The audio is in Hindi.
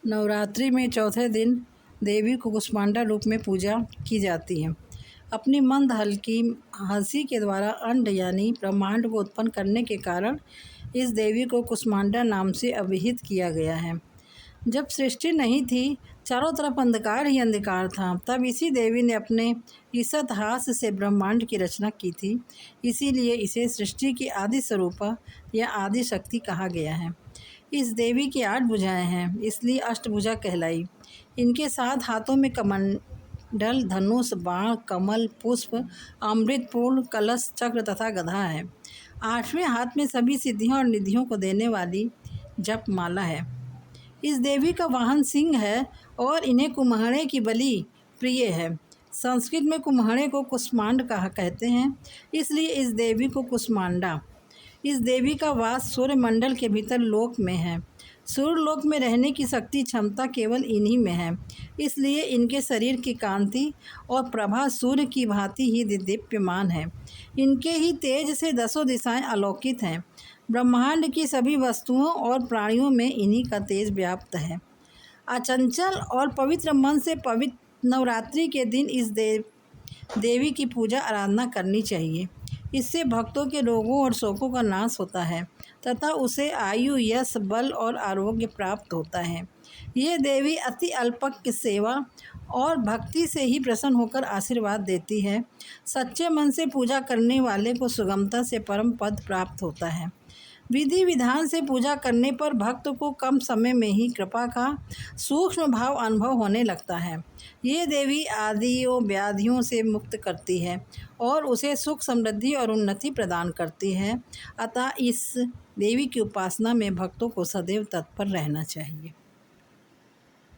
नवरात्रि में चौथे दिन देवी को कुष्मांडा रूप में पूजा की जाती है। अपनी मंद हल्की हंसी के द्वारा अंड यानी ब्रह्मांड को उत्पन्न करने के कारण इस देवी को कुष्मांडा नाम से अभिहित किया गया है। जब सृष्टि नहीं थी, चारों तरफ अंधकार ही अंधकार था, तब इसी देवी ने अपने ईसत हास्य से ब्रह्मांड की रचना की थी। इसीलिए इसे सृष्टि की आदि स्वरूपा या आदि शक्ति कहा गया है। इस देवी की 8 भुजाएं हैं, इसलिए अष्टभुजा कहलाई। इनके 7 हाथों में कमंडल, धनुष, बाण, कमल, पुष्प, अमृत पूर्ण कलश, चक्र तथा गदा है। 8वें हाथ में सभी सिद्धियों और निधियों को देने वाली जप माला है। इस देवी का वाहन सिंह है और इन्हें कुम्हड़े की बलि प्रिय है। संस्कृत में कुम्हड़े को कुष्मांड कहते हैं, इसलिए इस देवी को कुष्मांडा। इस देवी का वास सूर्य मंडल के भीतर लोक में है। सूर्य लोक में रहने की शक्ति क्षमता केवल इन्हीं में है, इसलिए इनके शरीर की कांति और प्रभा सूर्य की भांति ही दीप्यमान है। इनके ही तेज से 10 दिशाएं आलोकित हैं। ब्रह्मांड की सभी वस्तुओं और प्राणियों में इन्हीं का तेज व्याप्त है। अचंचल और पवित्र मन से पवित्र नवरात्रि के दिन इस देवी की पूजा आराधना करनी चाहिए। इससे भक्तों के रोगों और शोकों का नाश होता है तथा उसे आयु, यश, बल और आरोग्य प्राप्त होता है। ये देवी अति अल्पज्ञ सेवा और भक्ति से ही प्रसन्न होकर आशीर्वाद देती है। सच्चे मन से पूजा करने वाले को सुगमता से परम पद प्राप्त होता है। विधि विधान से पूजा करने पर भक्त को कम समय में ही कृपा का सूक्ष्म भाव अनुभव होने लगता है। ये देवी आदियों व्याधियों से मुक्त करती है और उसे सुख, समृद्धि और उन्नति प्रदान करती है। अतः इस देवी की उपासना में भक्तों को सदैव तत्पर रहना चाहिए।